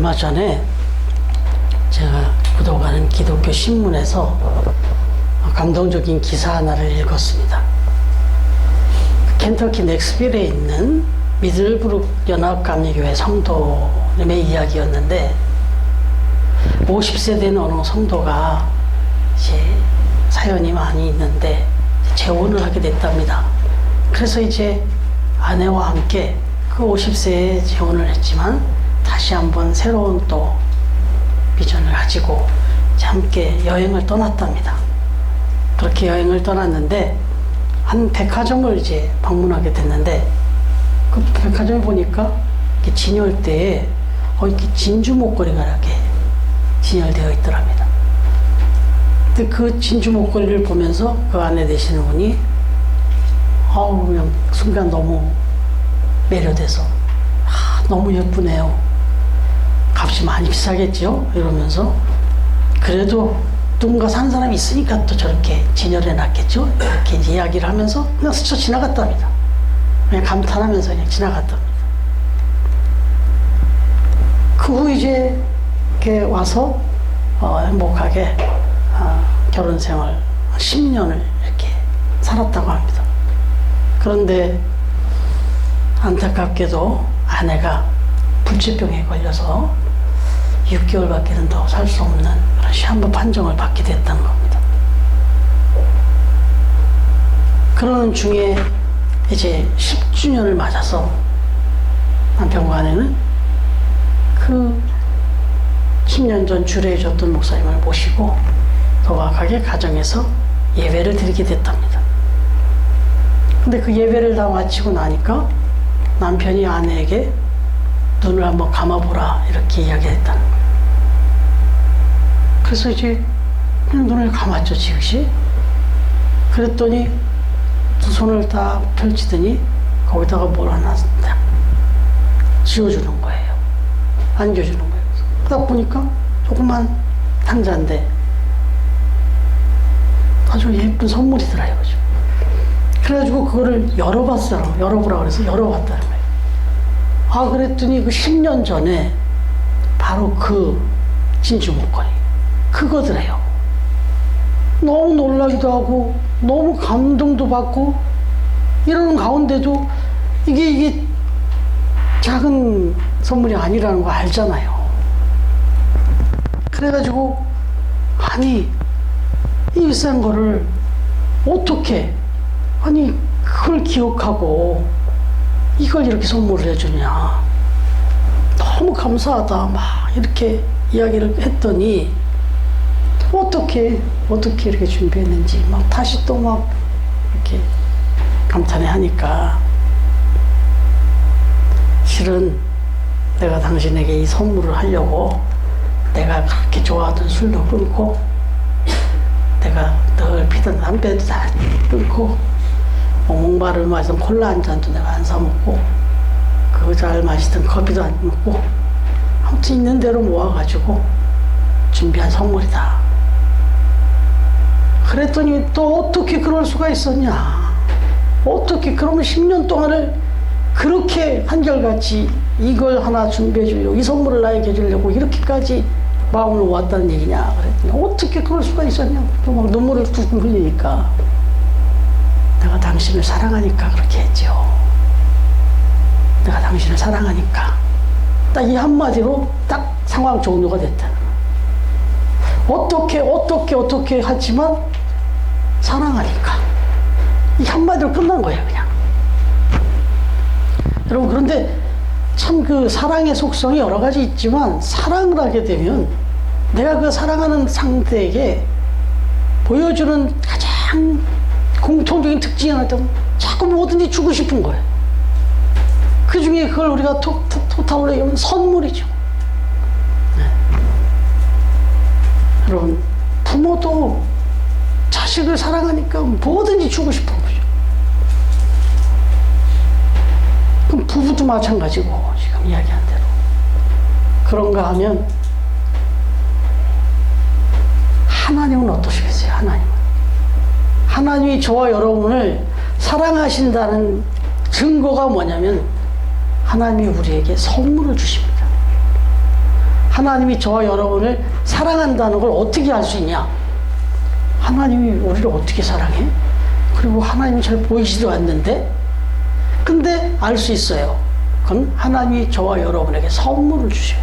얼마 전에 제가 구독하는 기독교 신문에서 감동적인 기사 하나를 읽었습니다. 켄터키 넥스빌에 있는 미들브룩 연합감리교회 성도님의 이야기였는데, 50세 된 어느 성도가 이제 사연이 많이 있는데 재혼을 하게 됐답니다. 그래서 이제 아내와 함께 그 50세에 재혼을 했지만 다시 한번 새로운 또 비전을 가지고 함께 여행을 떠났답니다. 그렇게 여행을 떠났는데 한 백화점을 이제 방문하게 됐는데, 그 백화점에 보니까 이렇게 진열대에 이렇게 진주 목걸이가 이렇게 진열되어 있더랍니다. 근데 그 진주 목걸이를 보면서 그 안에 계시는 분이 그냥 순간 너무 매료돼서 너무 예쁘네요. 값이 많이 비싸겠죠? 이러면서 그래도 누군가 산 사람이 있으니까 또 저렇게 진열해 놨겠죠? 이렇게 이제 이야기를 하면서 그냥 스쳐 지나갔답니다. 그냥 감탄하면서 그냥 지나갔답니다. 그 후 이제 이렇게 와서 행복하게 결혼 생활 10년을 이렇게 살았다고 합니다. 그런데 안타깝게도 아내가 불치병에 걸려서 6개월밖에는 더 살 수 없는 그런 시한부 판정을 받게 됐다는 겁니다. 그러는 중에 이제 10주년을 맞아서 남편과 아내는 그 10년 전 주례해줬던 목사님을 모시고 소박하게 가정에서 예배를 드리게 됐답니다. 근데 그 예배를 다 마치고 나니까 남편이 아내에게 눈을 한번 감아보라 이렇게 이야기했다는 거예요. 그래서 이제 그냥 눈을 감았죠, 지그시. 그랬더니 두 손을 다 펼치더니 거기다가 뭘 하나 딱 쥐어주는 거예요. 안겨주는 거예요. 그러다 보니까 조그만 상자인데 아주 예쁜 선물이더라고요. 그래가지고 그거를 열어보라 그래서 열어봤다는 거예요. 그랬더니 그 10년 전에 바로 그 진주 목걸이 그거더래요. 너무 놀라기도 하고 너무 감동도 받고 이러는 가운데도 이게 작은 선물이 아니라는 거 알잖아요. 그래가지고 이 비싼 거를 어떻게 그걸 기억하고 이걸 이렇게 선물을 해주냐, 너무 감사하다 막 이렇게 이야기를 했더니 어떻게 이렇게 준비했는지 막 다시 또 막 이렇게 감탄해 하니까, 실은 내가 당신에게 이 선물을 하려고 내가 그렇게 좋아하던 술도 끊고 내가 늘 피던 담배도 다 끊고 목마를 마시던 콜라 한 잔도 내가 안 사 먹고 그 잘 마시던 커피도 안 먹고 아무튼 있는 대로 모아가지고 준비한 선물이다. 그랬더니 또 어떻게 그럴 수가 있었냐, 어떻게 그러면 10년 동안을 그렇게 한결같이 이걸 하나 준비해 주려고, 이 선물을 나에게 주려고 이렇게까지 마음을 모았다는 얘기냐 그랬더니 어떻게 그럴 수가 있었냐. 또 막 눈물을 뚝뚝 흘리니까 내가 당신을 사랑하니까 그렇게 했죠. 내가 당신을 사랑하니까. 딱 이 한마디로 딱 상황 종료가 됐다는 거예요. 어떻게 하지만 사랑하니까. 이 한마디로 끝난 거예요, 그냥. 여러분, 그런데 참 그 사랑의 속성이 여러 가지 있지만 사랑을 하게 되면 내가 그 사랑하는 상대에게 보여주는 가장 공통적인 특징이 하나 있다면 자꾸 뭐든지 주고 싶은 거예요. 그 중에 그걸 우리가 토탈로 얘기하면 선물이죠. 네. 여러분, 부모도 자식을 사랑하니까 뭐든지 주고 싶은 거죠. 그럼 부부도 마찬가지고, 지금 이야기한 대로. 그런가 하면 하나님은 어떠시겠어요? 하나님이 저와 여러분을 사랑하신다는 증거가 뭐냐면 하나님이 우리에게 선물을 주십니다. 하나님이 저와 여러분을 사랑한다는 걸 어떻게 알 수 있냐? 하나님이 우리를 어떻게 사랑해? 그리고 하나님이 잘 보이지도 않는데, 근데 알 수 있어요. 그건 하나님이 저와 여러분에게 선물을 주셔요.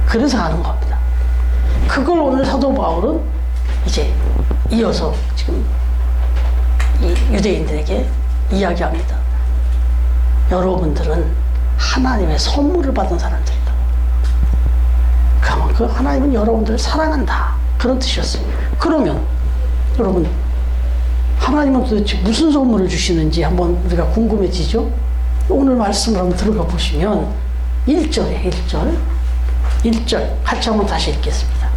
그래서 아는 겁니다. 그걸 오늘 사도 바울은 이제 이어서 지금 이 유대인들에게 이야기합니다. 여러분들은 하나님의 선물을 받은 사람들이다. 그러면 그 하나님은 여러분들을 사랑한다. 그런 뜻이었어요. 그러면 여러분, 하나님은 도대체 무슨 선물을 주시는지 한번 우리가 궁금해지죠? 오늘 말씀을 한번 들어가 보시면 1절에 1절 같이 한번 다시 읽겠습니다.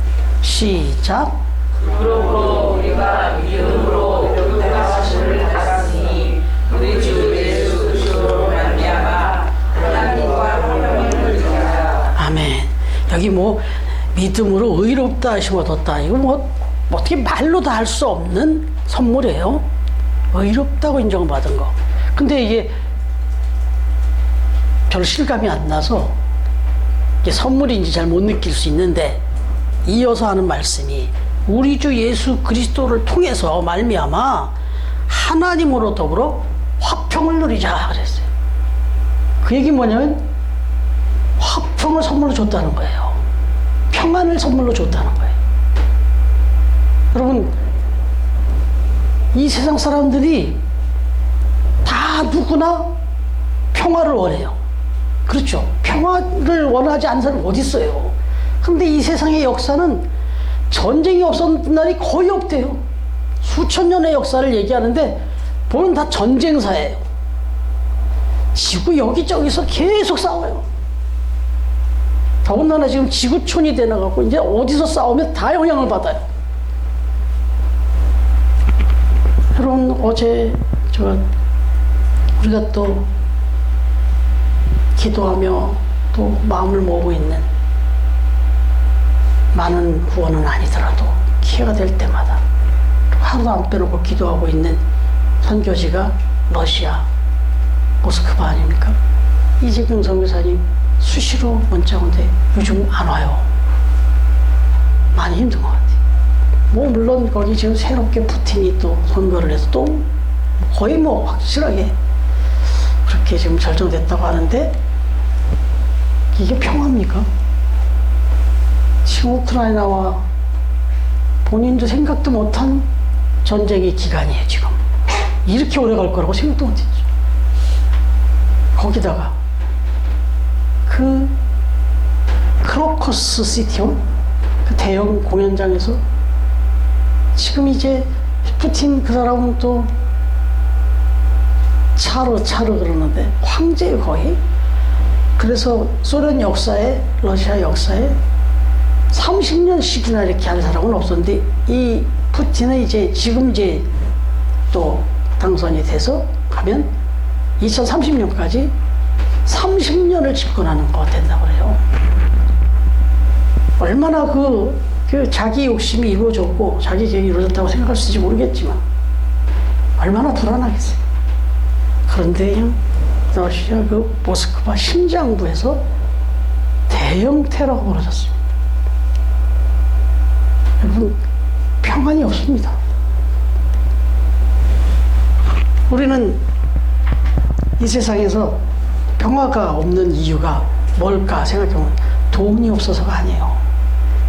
시작. 그러므로 우리가 믿음으로 영생하심을 받았으니 우리 주 예수 그리스도로 말미암아 하나님과 화평을 누리자. 아멘. 여기 뭐 믿음으로 의롭다 하시고 얻었다. 이거 뭐 어떻게 말로 다 할 수 없는 선물이에요. 의롭다고 인정받은 거. 근데 이게 별 실감이 안 나서 이게 선물인지 잘 못 느낄 수 있는데, 이어서 하는 말씀이 우리 주 예수 그리스도를 통해서 말미암아 하나님으로 더불어 화평을 누리자 그랬어요. 그 얘기 뭐냐면 화평을 선물로 줬다는 거예요. 평안을 선물로 줬다는 거예요. 여러분, 이 세상 사람들이 다 누구나 평화를 원해요. 그렇죠. 평화를 원하지 않는 사람이 어디 있어요. 근데 이 세상의 역사는 전쟁이 없었던 날이 거의 없대요. 수천 년의 역사를 얘기하는데 보면 다 전쟁사예요. 지구 여기저기서 계속 싸워요. 더군다나 지금 지구촌이 되나갖고 이제 어디서 싸우면 다 영향을 받아요. 여러분, 어제 우리가 또 기도하며 또 마음을 모으고 있는, 많은 구원은 아니더라도 기회가 될 때마다 하루도 안 빼놓고 기도하고 있는 선교지가 러시아 모스크바 아닙니까? 이재경 선교사님 수시로 문자 오는데 요즘 안 와요. 많이 힘든 것 같아요. 뭐 물론 거기 지금 새롭게 푸틴이 또 선거를 해서 또 거의 뭐 확실하게 그렇게 지금 결정됐다고 하는데, 이게 평화입니까? 지금 우크라이나와 본인도 생각도 못한 전쟁의 기간이에요. 지금 이렇게 오래 갈 거라고 생각도 못했죠. 거기다가 그 크로커스 시티홀, 그 대형 공연장에서 지금 이제 푸틴 그 사람은 또 차르 그러는데 황제예요 거의. 그래서 소련 역사에, 러시아 역사에 30년씩이나 이렇게 한 사람은 없었는데, 이 푸틴은 이제 지금 이제 또 당선이 돼서 가면 2030년까지 30년을 집권하는 거 된다고 그래요. 얼마나 그 자기 욕심이 이루어졌고 자기 계획이 이루어졌다고 생각할 수 있을지 모르겠지만 얼마나 불안하겠어요. 그런데 러시아 그 모스크바 심장부에서 대형 테러가 벌어졌습니다. 여러분, 평안이 없습니다. 우리는 이 세상에서 평화가 없는 이유가 뭘까 생각해보면 돈이 없어서가 아니에요.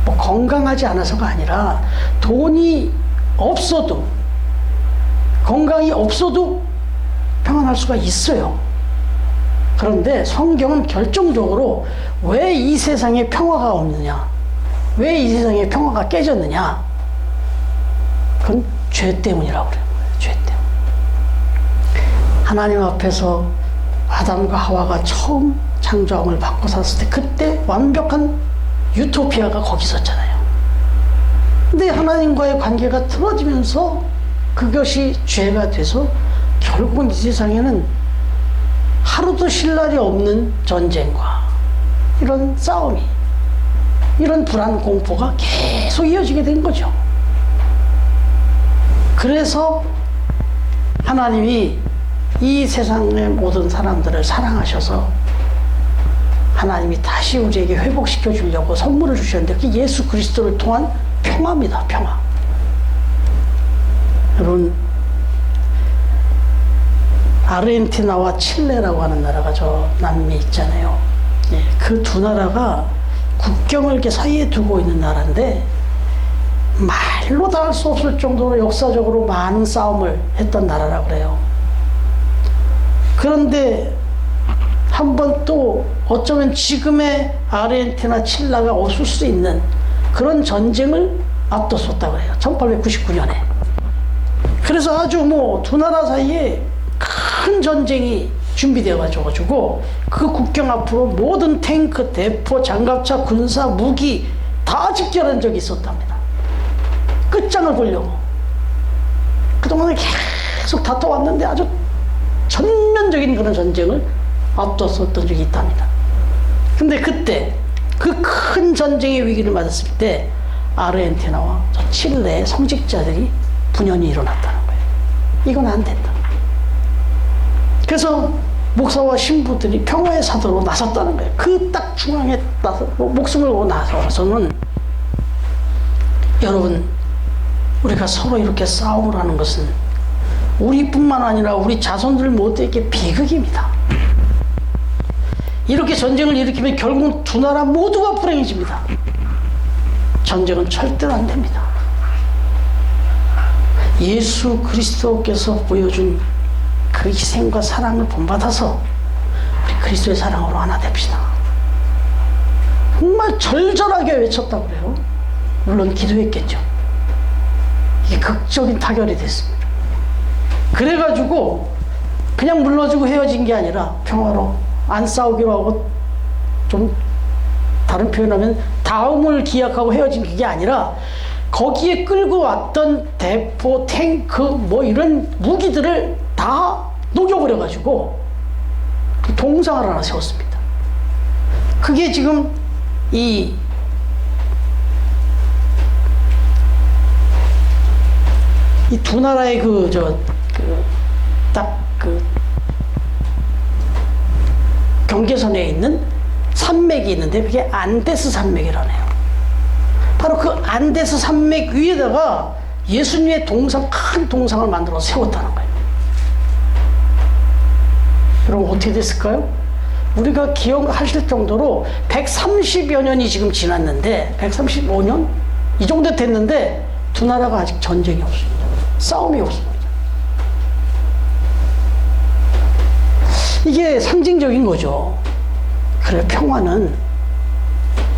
뭐 건강하지 않아서가 아니라 돈이 없어도, 건강이 없어도 평안할 수가 있어요. 그런데 성경은 결정적으로 왜 이 세상에 평화가 없느냐, 왜 이 세상에 평화가 깨졌느냐, 그건 죄 때문이라고 그래요. 죄 때문. 하나님 앞에서 아담과 하와가 처음 창조함을 받고 살았을 때 그때 완벽한 유토피아가 거기 있었잖아요. 근데 하나님과의 관계가 틀어지면서 그것이 죄가 돼서 결국은 이 세상에는 하루도 쉴 날이 없는 전쟁과 이런 싸움이, 이런 불안 공포가 계속 이어지게 된 거죠. 그래서 하나님이 이 세상의 모든 사람들을 사랑하셔서 하나님이 다시 우리에게 회복시켜 주려고 선물을 주셨는데 그게 예수 그리스도를 통한 평화입니다. 평화. 여러분, 아르헨티나와 칠레라고 하는 나라가 저 남미에 있잖아요. 예, 그 두 나라가 국경을 이렇게 사이에 두고 있는 나라인데 말로 다 할 수 없을 정도로 역사적으로 많은 싸움을 했던 나라라고 그래요. 그런데 한번 또 어쩌면 지금의 아르헨티나 칠레가 없을 수 있는 그런 전쟁을 앞뒀었다고 해요. 1899년에. 그래서 아주 뭐 두 나라 사이에 큰 전쟁이 준비되어 가지고 그 국경 앞으로 모든 탱크, 대포, 장갑차, 군사, 무기 다 집결한 적이 있었답니다. 끝장을 보려고. 그동안에 계속 다퉈왔는데 아주 전면적인 그런 전쟁을 앞뒀었던 적이 있답니다. 근데 그때 그 큰 전쟁의 위기를 맞았을 때 아르헨티나와 저 칠레의 성직자들이 분연히 일어났다는 거예요. 이건 안 된다. 그래서 목사와 신부들이 평화의 사도로 나섰다는 거예요. 그 딱 중앙에 목숨을 걸고 나서서는 여러분, 우리가 서로 이렇게 싸움을 하는 것은 우리뿐만 아니라 우리 자손들 모두에게 비극입니다. 이렇게 전쟁을 일으키면 결국은 두 나라 모두가 불행해집니다. 전쟁은 절대로 안 됩니다. 예수 그리스도께서 보여준 그 희생과 사랑을 본받아서 우리 그리스도의 사랑으로 하나 됩시다. 정말 절절하게 외쳤다고 그래요. 물론 기도했겠죠. 이게 극적인 타결이 됐습니다. 그래가지고 그냥 물러주고 헤어진 게 아니라 평화로 안 싸우기로 하고, 좀 다른 표현하면 다음을 기약하고 헤어진 게 아니라 거기에 끌고 왔던 대포, 탱크 뭐 이런 무기들을 다 녹여버려가지고 동상을 하나 세웠습니다. 그게 지금 이 두 나라의 경계선에 있는 산맥이 있는데 그게 안데스 산맥이라네요. 바로 그 안데스 산맥 위에다가 예수님의 동상, 큰 동상을 만들어 세웠다는 거예요. 여러분, 어떻게 됐을까요? 우리가 기억하실 정도로 130여 년이 지금 지났는데, 135년? 이 정도 됐는데 두 나라가 아직 전쟁이 없습니다. 싸움이 없습니다. 이게 상징적인 거죠. 그래, 평화는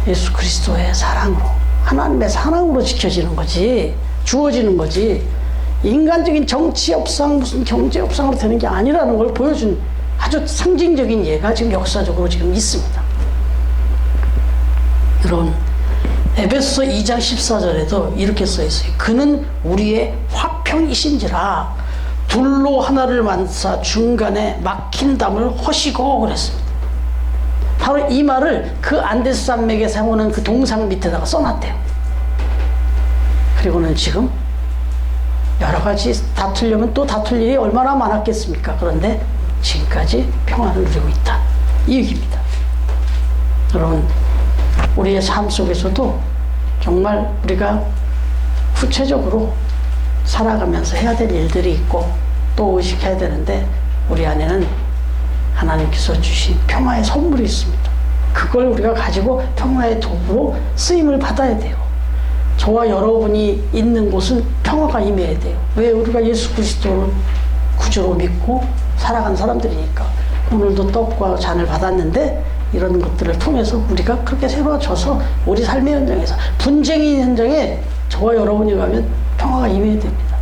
예수 그리스도의 사랑으로, 하나님의 사랑으로 지켜지는 거지, 주어지는 거지, 인간적인 정치 협상, 무슨 경제 협상으로 되는 게 아니라는 걸 보여준 아주 상징적인 예가 지금 역사적으로 지금 있습니다. 여러분, 에베소서 2장 14절에도 이렇게 써 있어요. 그는 우리의 화평이신지라 둘로 하나를 만사 중간에 막힌 담을 허시고 그랬습니다. 바로 이 말을 그 안데스 산맥에 세우는 그 동상 밑에다가 써놨대요. 그리고는 지금 여러 가지 다투려면 또 다툴 일이 얼마나 많았겠습니까? 그런데 지금까지 평화를 누리고 있다, 이 얘기입니다. 여러분, 우리의 삶 속에서도 정말 우리가 구체적으로 살아가면서 해야 될 일들이 있고 또 의식해야 되는데, 우리 안에는 하나님께서 주신 평화의 선물이 있습니다. 그걸 우리가 가지고 평화의 도구로 쓰임을 받아야 돼요. 저와 여러분이 있는 곳은 평화가 임해야 돼요. 왜? 우리가 예수 그리스도를 구주로 믿고 살아간 사람들이니까. 오늘도 떡과 잔을 받았는데 이런 것들을 통해서 우리가 그렇게 새로워져서 우리 삶의 현장에서, 분쟁의 현장에 저와 여러분이 가면 평화가 임해야 됩니다.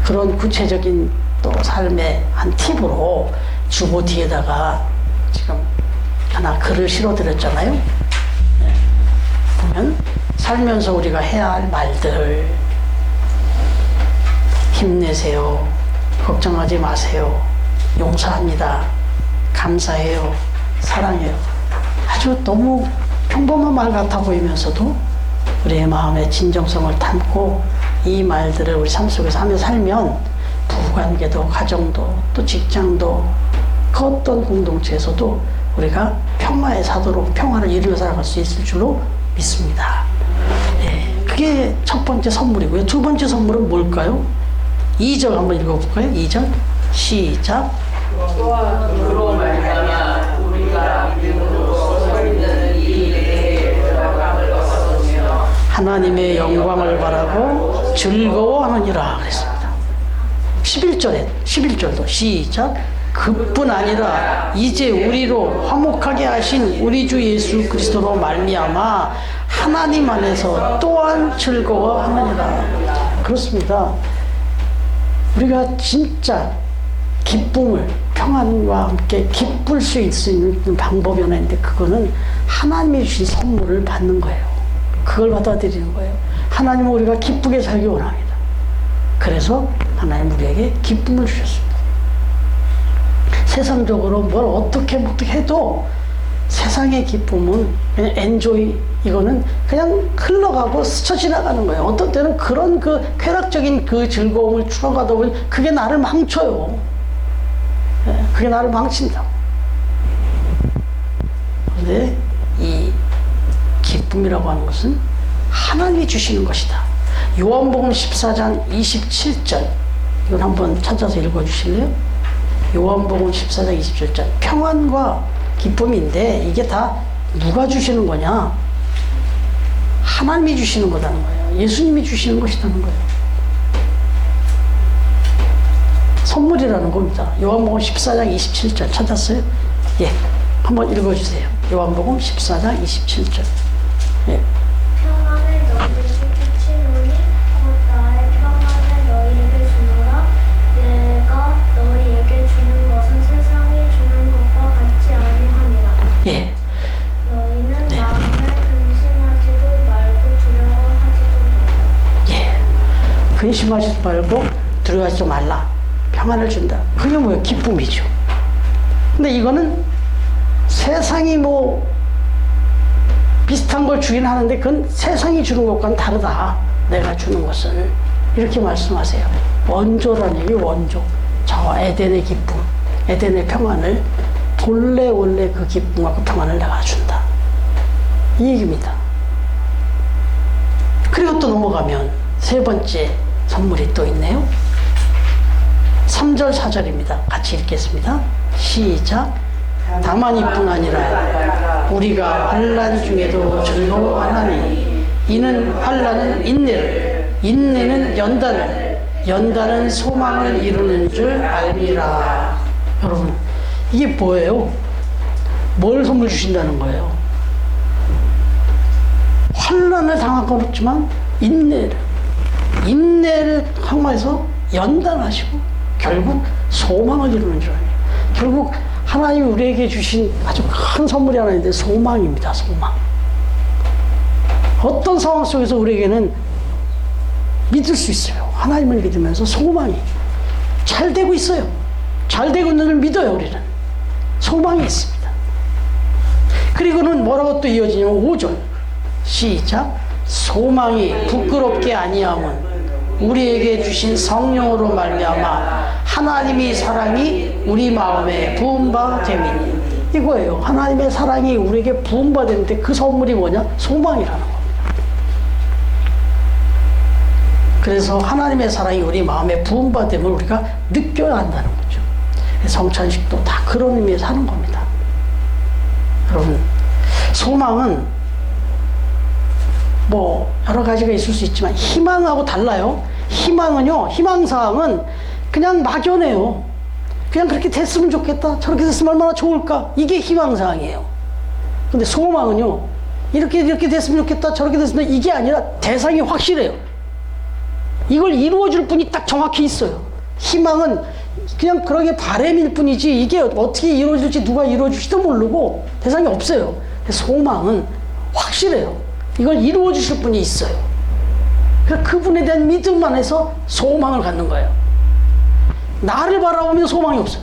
그런 구체적인 또 삶의 한 팁으로 주보 뒤에다가 지금 하나 글을 실어드렸잖아요. 네. 보면 살면서 우리가 해야 할 말들, 힘내세요, 걱정하지 마세요, 용서합니다, 감사해요, 사랑해요. 아주 너무 평범한 말 같아 보이면서도 우리의 마음의 진정성을 담고 이 말들을 우리 삶 속에서 하며 살면 부부관계도, 가정도, 또 직장도, 그 어떤 공동체에서도 우리가 평화의 사도로 평화를 이루어 살아갈 수 있을 줄로 믿습니다. 예, 그게 첫 번째 선물이고요. 두 번째 선물은 뭘까요? 2절 한번 읽어볼까요? 2절 시작. 또한 그로 말미암아 우리가 믿음으로 서 있는 이 일에 부담감을 벗어오며 하나님의 영광을 바라고 즐거워하느니라 그랬습니다. 11절도 시작. 그뿐 아니라 이제 우리로 화목하게 하신 우리 주 예수 그리스도로 말미암아 하나님 안에서 또한 즐거워하느니라. 그렇습니다. 우리가 진짜 기쁨을 평안과 함께 기쁠 수 있는 방법이 하나 있는데 그거는 하나님이 주신 선물을 받는 거예요. 그걸 받아들이는 거예요. 하나님은 우리가 기쁘게 살기 원합니다. 그래서 하나님 우리에게 기쁨을 주셨습니다. 세상적으로 뭘 어떻게 해도 세상의 기쁨은 그냥 엔조이, 이거는 그냥 흘러가고 스쳐 지나가는 거예요. 어떤 때는 그런 그 쾌락적인 그 즐거움을 추억하다 보니 그게 나를 망쳐요. 그게 나를 망친다. 그런데 이 기쁨이라고 하는 것은 하나님이 주시는 것이다. 요한복음 14장 27절 이걸 한번 찾아서 읽어주실래요? 요한복음 14장 27절 평안과 기쁨인데 이게 다 누가 주시는 거냐? 하나님이 주시는 거라는 거예요. 예수님이 주시는 것이라는 거예요. 선물이라는 겁니다. 요한복음 14장 27절 찾았어요? 예, 한번 읽어주세요. 요한복음 14장 27절. 예. 평안을 너희에게 끼치노니 곧 나의 평안을 너희에게 주노라. 내가 너희에게 주는 것은 세상이 주는 것과 같지 아니하니라. 예. 너희는 마음에 근심하지도 말고 두려워하지도 말라. 예. 근심하지 말고 두려워하지 말라. 평안을 준다. 그게 뭐예요? 기쁨이죠. 근데 이거는 세상이 뭐 비슷한 걸 주긴 하는데 그건 세상이 주는 것과는 다르다. 내가 주는 것을. 이렇게 말씀하세요. 원조라는 얘기, 원조. 저 에덴의 기쁨, 에덴의 평안을 본래 그 기쁨과 그 평안을 내가 준다. 이 얘기입니다. 그리고 또 넘어가면 세 번째 선물이 또 있네요. 3절 4절입니다. 같이 읽겠습니다. 시작. 다만 이뿐 아니라 우리가 환난 중에도 즐거워하나니 이는 환난은 인내를, 인내는 연단을, 연단은 소망을 이루는 줄 알미라. 여러분, 이게 뭐예요? 뭘 선물 주신다는 거예요? 환난을 당하고 그렇지만 인내를 항마해서 연단하시고 결국 소망을 이루는 줄 알아요. 결국 하나님이 우리에게 주신 아주 큰 선물이 하나 있는데 소망입니다. 소망. 어떤 상황 속에서 우리에게는 믿을 수 있어요. 하나님을 믿으면서 소망이 잘 되고 있어요. 잘 되고 있는 줄 믿어요. 우리는 소망이 있습니다. 그리고는 뭐라고 또 이어지냐면 5절 시작. 소망이 부끄럽게 아니함은 우리에게 주신 성령으로 말미암아 하나님이 사랑이 우리 마음에 부은 바 됨이니. 이거예요. 하나님의 사랑이 우리에게 부은 바 되는데 그 선물이 뭐냐? 소망이라는 겁니다. 그래서 하나님의 사랑이 우리 마음에 부은 바 됨을 우리가 느껴야 한다는 거죠. 성찬식도 다 그런 의미에서 하는 겁니다. 여러분, 소망은 뭐 여러 가지가 있을 수 있지만 희망하고 달라요. 희망은요, 희망사항은 그냥 막연해요. 그냥 그렇게 됐으면 좋겠다, 저렇게 됐으면 얼마나 좋을까, 이게 희망사항이에요. 근데 소망은요, 이렇게 됐으면 좋겠다, 저렇게 됐으면, 이게 아니라 대상이 확실해요. 이걸 이루어줄 분이 딱 정확히 있어요. 희망은 그냥 그러게 바람일 뿐이지 이게 어떻게 이루어질지 누가 이루어줄지도 모르고 대상이 없어요. 소망은 확실해요. 이걸 이루어주실 분이 있어요. 그러니까 그분에 대한 믿음 안에서 소망을 갖는 거예요. 나를 바라보면 소망이 없어요.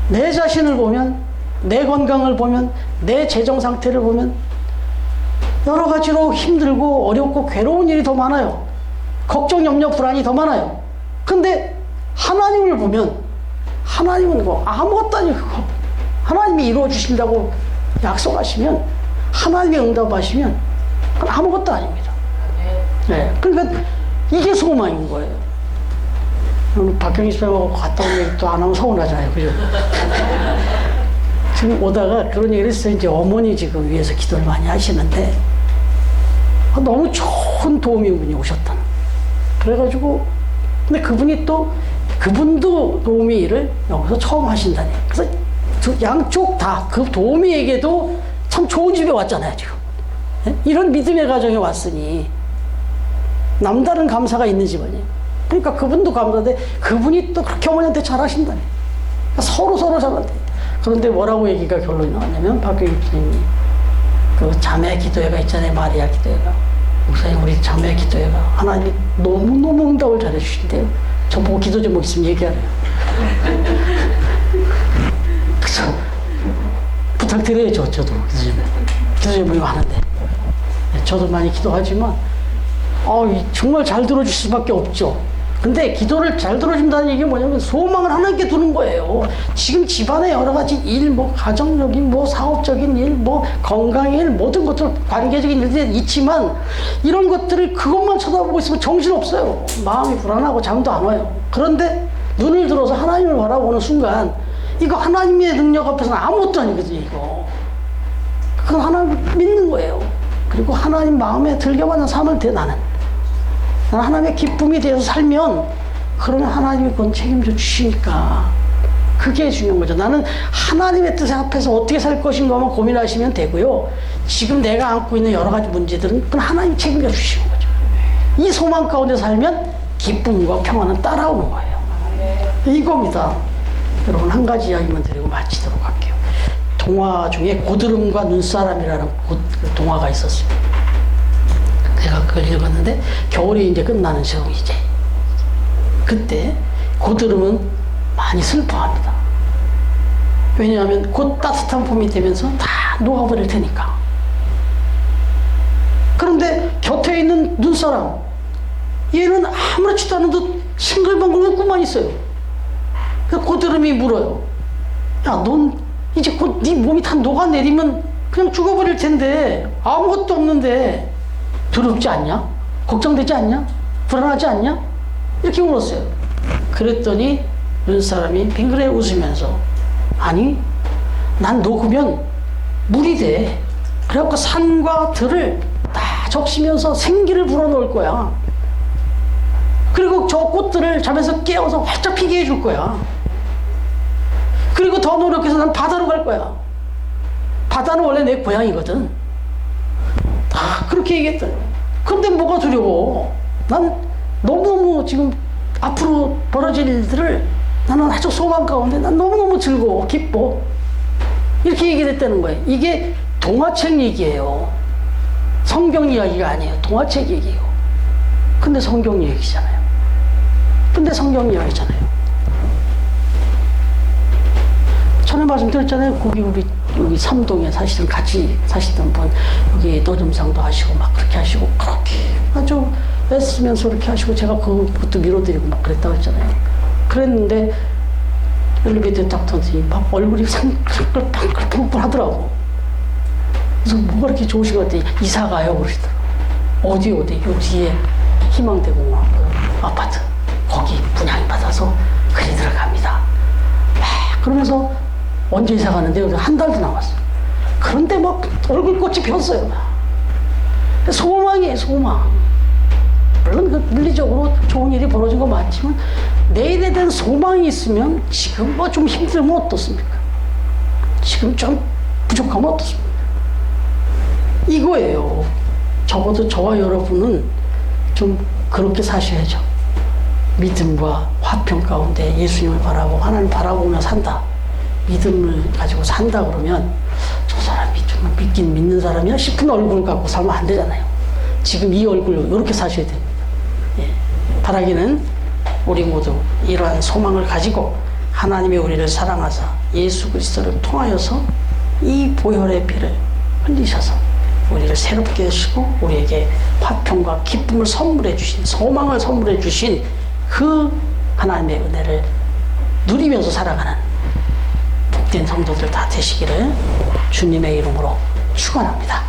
내 자신을 보면, 내 건강을 보면, 내 재정 상태를 보면 여러 가지로 힘들고 어렵고 괴로운 일이 더 많아요. 걱정, 염려, 불안이 더 많아요. 근데 하나님을 보면 하나님은 뭐 아무것도 아니고 하나님이 이루어 주신다고 약속하시면, 하나님이 응답하시면 그건 아무것도 아닙니다. 네, 그러니까 이게 소망인 거예요. 오늘 박경희 선생님하고 갔다 온 얘기 또 안 하면 서운하잖아요, 그죠? 지금 오다가 그런 얘기를 했어요. 이제 어머니 지금 위해서 기도를 많이 하시는데 너무 좋은 도우미분이 오셨다는. 그래가지고 근데 그분이 또 그분도 도우미 일을 여기서 처음 하신다니. 그래서 양쪽 다 그 도우미에게도 참 좋은 집에 왔잖아요, 지금. 예? 이런 믿음의 가정에 왔으니 남다른 감사가 있는 집안이에요. 그러니까 그분도 감사한데 그분이 또 그렇게 어머니한테 잘하신다니. 그러니까 서로 잘한대. 그런데 뭐라고 얘기가 결론이 나왔냐면 박경희 선생님이 그 자매 기도회가 있잖아요, 마리아 기도회가. 목사님, 우리 자매 기도회가 하나님이 너무너무 응답을 잘해 주신대요. 저보고 기도 제목 있으면 얘기하래요. 그래서 부탁드려야죠, 저도 기도 제목이 많은데. 저도 많이 기도하지만 정말 잘 들어줄 수밖에 없죠. 근데 기도를 잘 들어준다는 얘기가 뭐냐면 소망을 하나님께 두는 거예요. 지금 집안의 여러 가지 일, 뭐 가정적인, 뭐 사업적인 일, 뭐 건강의 일, 모든 것들, 관계적인 일들이 있지만 이런 것들을 그것만 쳐다보고 있으면 정신없어요. 마음이 불안하고 잠도 안 와요. 그런데 눈을 들어서 하나님을 바라보는 순간 이거 하나님의 능력 앞에서는 아무것도 아니거든요, 이거. 그건 하나님을 믿는 거예요. 그리고 하나님 마음에 들게 받는 삶을 나는 하나님의 기쁨이 되어서 살면 그러면 하나님이 그건 책임져 주시니까 그게 중요한 거죠. 나는 하나님의 뜻 앞에서 어떻게 살 것인가만 고민하시면 되고요. 지금 내가 안고 있는 여러 가지 문제들은 그건 하나님이 책임져 주시는 거죠. 이 소망 가운데 살면 기쁨과 평안은 따라오는 거예요. 이겁니다. 여러분, 한 가지 이야기만 드리고 마치도록 할게요. 동화 중에 고드름과 눈사람이라는 동화가 있었어요. 내가 그걸 읽었는데 겨울이 이제 끝나는 시점 이제 그때 고드름은 많이 슬퍼합니다. 왜냐하면 곧 따뜻한 봄이 되면서 다 녹아버릴 테니까. 그런데 곁에 있는 눈사람, 얘는 아무렇지도 않은 듯 싱글벙글 웃고만 있어요. 그래서 고드름이 물어요. 야, 넌 이제 곧 네 몸이 다 녹아내리면 그냥 죽어버릴 텐데 아무것도 없는데 두렵지 않냐? 걱정되지 않냐? 불안하지 않냐? 이렇게 물었어요. 그랬더니 눈사람이 빙그레 웃으면서 아니, 난 녹으면 물이 돼. 그래갖고 산과 들을 다 적시면서 생기를 불어넣을 거야. 그리고 저 꽃들을 잠에서 깨워서 활짝 피게 해줄 거야. 그리고 더 노력해서 난 바다로 갈 거야. 바다는 원래 내 고향이거든. 다 그렇게 얘기했다. 근데 뭐가 두려워? 난 너무너무 지금 앞으로 벌어질 일들을 나는 아주 소망 가운데 난 너무너무 즐거워, 기뻐. 이렇게 얘기했다는 거예요. 이게 동화책 얘기예요. 성경 이야기가 아니에요. 동화책 얘기예요. 근데 성경 얘기잖아요. 근데 성경 이야기잖아요. 전에 말씀드렸잖아요. 거기 우리 여기 삼동에 같이 사시던 분, 여기 노점상도 하시고 막 그렇게 하시고 그렇게 아주 애쓰면서 그렇게 하시고 제가 그것도 밀어드리고 막 그랬다고 했잖아요. 그랬는데 엘리베이터 딱 터지니 막 얼굴이 빵글빵글 하더라고. 그래서 뭐가 그렇게 좋으신 것 같더니 이사 가요 그러시더라고. 어디 요 뒤에 희망대공원 아파트 거기 분양 받아서 그리 들어갑니다. 그러면서 언제 이사 가는데 여기 한 달도 남았어요. 그런데 막 얼굴꽃이 폈어요. 소망이에요, 소망. 물론 그 물리적으로 좋은 일이 벌어진 건 맞지만 내일에 대한 소망이 있으면 지금 뭐 좀 힘들면 어떻습니까? 지금 좀 부족하면 어떻습니까? 이거예요. 적어도 저와 여러분은 좀 그렇게 사셔야죠. 믿음과 화평 가운데 예수님을 바라보고 하나님 바라보며 산다. 믿음을 가지고 산다 그러면 저 사람이 정말 믿긴 믿는 사람이야 싶은 얼굴을 갖고 살면 안 되잖아요. 지금 이 얼굴로 이렇게 사셔야 됩니다. 예. 바라기는 우리 모두 이러한 소망을 가지고 하나님이 우리를 사랑하사 예수 그리스도를 통하여서 이 보혈의 피를 흘리셔서 우리를 새롭게 하시고 우리에게 화평과 기쁨을 선물해 주신, 소망을 선물해 주신 그 하나님의 은혜를 누리면서 살아가는 복된 성도들 다 되시기를 주님의 이름으로 축원합니다.